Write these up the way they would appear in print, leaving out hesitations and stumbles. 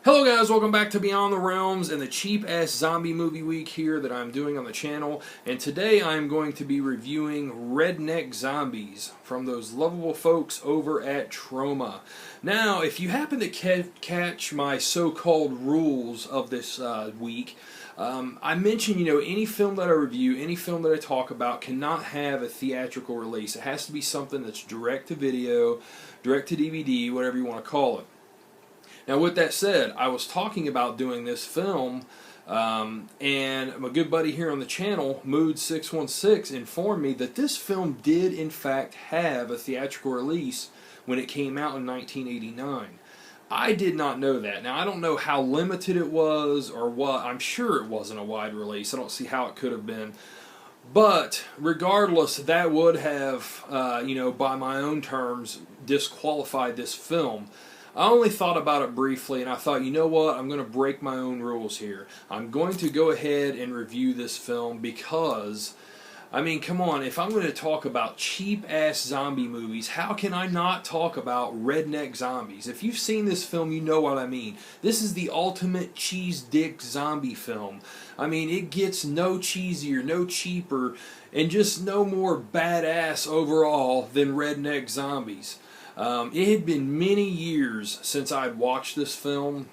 Hello guys, welcome back to Beyond the Realms and the cheap-ass zombie movie week here that I'm doing on the channel. And today I'm going to be reviewing Redneck Zombies from those lovable folks over at Troma. Now, if you happen to catch my so-called rules of this week, I mentioned, any film that I review, any film that I talk about cannot have a theatrical release. It has to be something that's direct to video, direct to DVD, whatever you want to call it. Now, with that said, I was talking about doing this film, and my good buddy here on the channel, Mood616, informed me that this film did, in fact, have a theatrical release when it came out in 1989. I did not know that. Now, I don't know how limited it was or what. I'm sure it wasn't a wide release. I don't see how it could have been. But, regardless, that would have, by my own terms, disqualified this film. I only thought about it briefly, and I thought, you know what, I'm going to break my own rules here. I'm going to go ahead and review this film because, come on, if I'm going to talk about cheap-ass zombie movies, how can I not talk about Redneck Zombies? If you've seen this film, you know what I mean. This is the ultimate cheese dick zombie film. It gets no cheesier, no cheaper, and just no more badass overall than Redneck Zombies. It had been many years since I'd watched this film,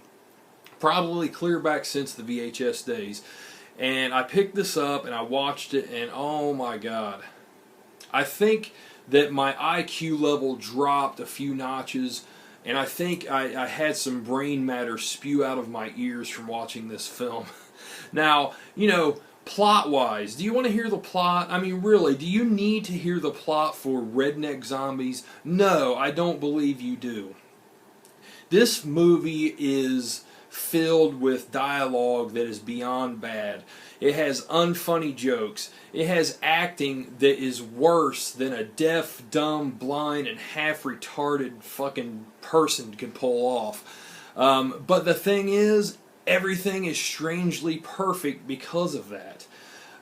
probably clear back since the VHS days, and I picked this up and I watched it, and oh my god, I think that my IQ level dropped a few notches, and I think I had some brain matter spew out of my ears from watching this film. Now, plot-wise, do you want to hear the plot? Really, do you need to hear the plot for Redneck Zombies? No, I don't believe you do. This movie is filled with dialogue that is beyond bad. It has unfunny jokes. It has acting that is worse than a deaf, dumb, blind, and half-retarded fucking person can pull off. But the thing is, everything is strangely perfect because of that.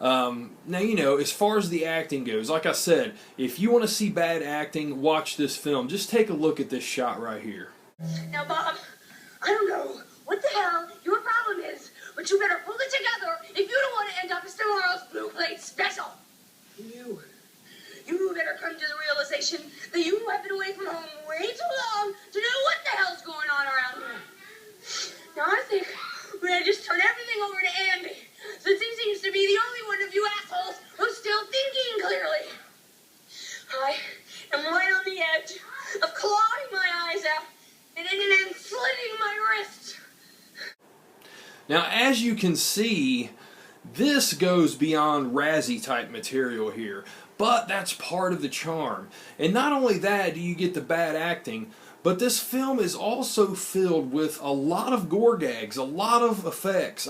Now, as far as the acting goes, like I said, if you want to see bad acting, watch this film. Just take a look at this shot right here. Now, Bob, I don't know what the hell your problem is, but you better pull it together if you don't want to end up as tomorrow's Blue Plate Special. You better come to the realization that you have been away from home way too long to know what the hell's going on around here. Now, I think we're going to just turn everything over to Andy, since he seems to be the only one of you assholes who's still thinking clearly. I am right on the edge of clawing my eyes out and then slitting my wrists. Now, as you can see, this goes beyond Razzie type material here, but that's part of the charm. And not only that do you get the bad acting, but this film is also filled with a lot of gore gags, a lot of effects.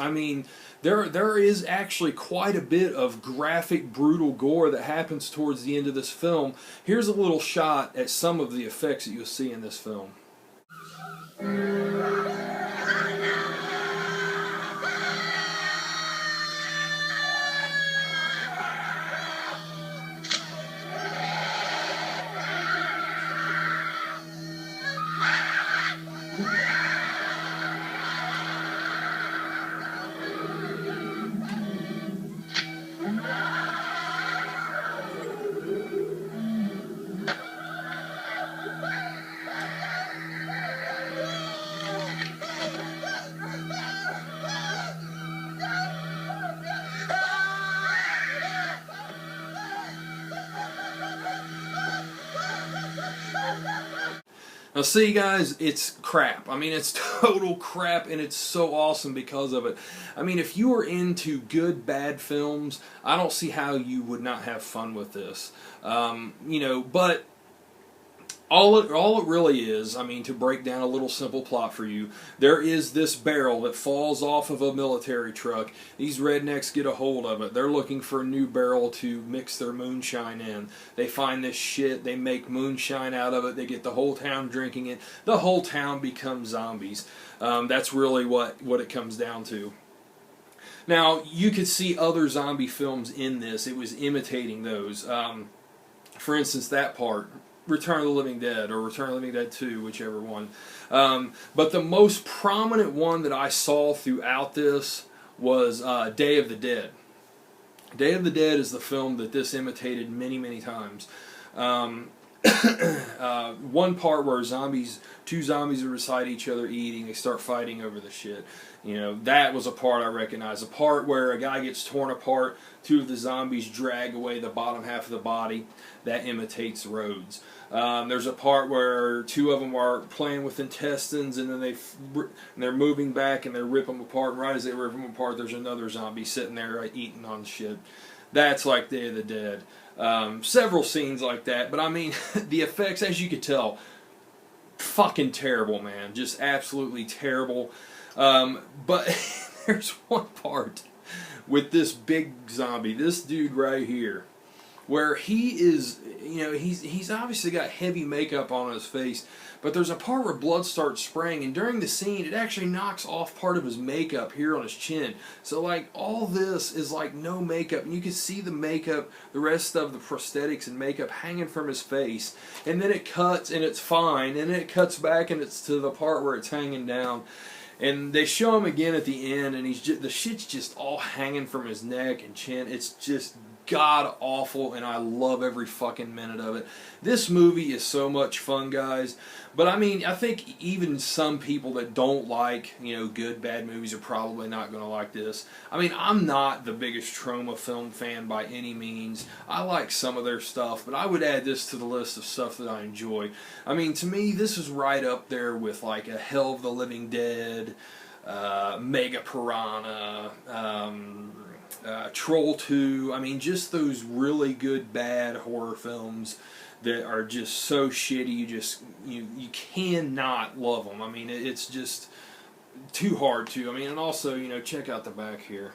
There is actually quite a bit of graphic, brutal gore that happens towards the end of this film. Here's a little shot at some of the effects that you'll see in this film. Now see guys, it's crap. It's total crap, and it's so awesome because of it. If you are into good, bad films, I don't see how you would not have fun with this. But all it really is, to break down a little simple plot for you, there is this barrel that falls off of a military truck. These rednecks get a hold of it. They're looking for a new barrel to mix their moonshine in. They find this shit, they make moonshine out of it, they get the whole town drinking it. The whole town becomes zombies. That's really what it comes down to. Now, you could see other zombie films in this. It was imitating those. For instance, that part. Return of the Living Dead, or Return of the Living Dead 2, whichever one. But the most prominent one that I saw throughout this was Day of the Dead. Day of the Dead is the film that this imitated many, many times. One part where two zombies are beside each other eating, they start fighting over the shit. You know, that was a part I recognized. A part where a guy gets torn apart, two of the zombies drag away the bottom half of the body, that imitates Rhodes. There's a part where two of them are playing with intestines, and then they're moving back and they rip them apart. And right as they rip them apart, there's another zombie sitting there eating on shit. That's like Day of the Dead. Several scenes like that, but I mean, the effects, as you could tell, fucking terrible, man. Just absolutely terrible. But there's one part with this big zombie, this dude right here, where he is, you know, he's obviously got heavy makeup on his face, but there's a part where blood starts spraying, and during the scene, it actually knocks off part of his makeup here on his chin. So, like, all this is, like, no makeup, and you can see the makeup, the rest of the prosthetics and makeup hanging from his face, and then it cuts, and it's fine, and then it cuts back, and it's to the part where it's hanging down. And they show him again at the end, and the shit's just all hanging from his neck and chin. It's just god awful, and I love every fucking minute of it. This movie is so much fun, guys. But I mean, I think even some people that don't like, you know, good, bad movies are probably not going to like this. I mean, I'm not the biggest Troma film fan by any means. I like some of their stuff, but I would add this to the list of stuff that I enjoy. I mean, to me, this is right up there with like a Hell of the Living Dead, Mega Piranha, Troll 2. I mean, just those really good bad horror films that are just so shitty you cannot love them. I mean, it's just too hard to. I mean, and also, you know, check out the back here.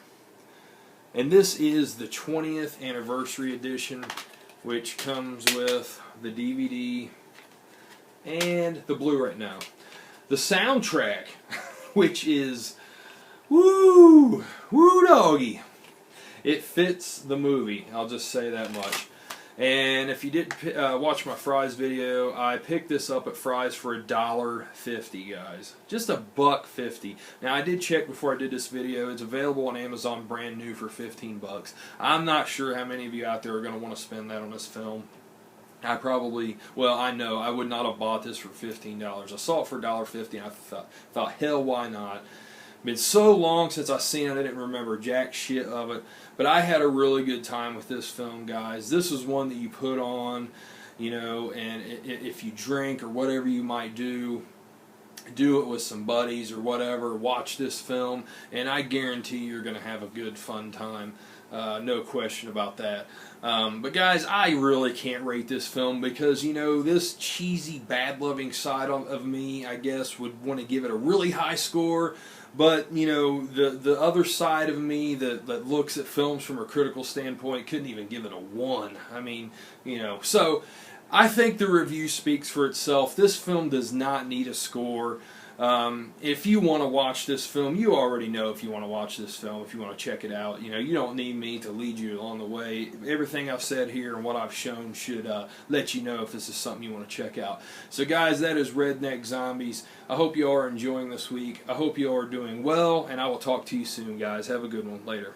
And this is the 20th anniversary edition, which comes with the DVD and the Blu-ray now. The soundtrack, which is woo doggy. It fits the movie, I'll just say that much. And if you didn't watch my Fry's video, I picked this up at Fry's for $1.50, guys. Just $1.50. Now, I did check before I did this video. It's available on Amazon brand new for $15. I'm not sure how many of you out there are going to want to spend that on this film. I know I would not have bought this for $15. I saw it for $1.50, and I thought, hell, why not? Been so long since I seen it, I didn't remember jack shit of it. But I had a really good time with this film, guys. This is one that you put on, you know, and if you drink or whatever you might do it with some buddies or whatever. Watch this film, and I guarantee you're going to have a good, fun time. No question about that. But guys, I really can't rate this film because, you know, this cheesy, bad-loving side of me, I guess, would want to give it a really high score. But, you know, the other side of me that looks at films from a critical standpoint couldn't even give it a 1. I mean, you know, so I think the review speaks for itself. This film does not need a score. If you want to watch this film, you already know if you want to watch this film, if you want to check it out. You know, you don't need me to lead you along the way. Everything I've said here and what I've shown should let you know if this is something you want to check out. So guys, that is Redneck Zombies. I hope you all are enjoying this week. I hope you all are doing well, and I will talk to you soon, guys. Have a good one. Later.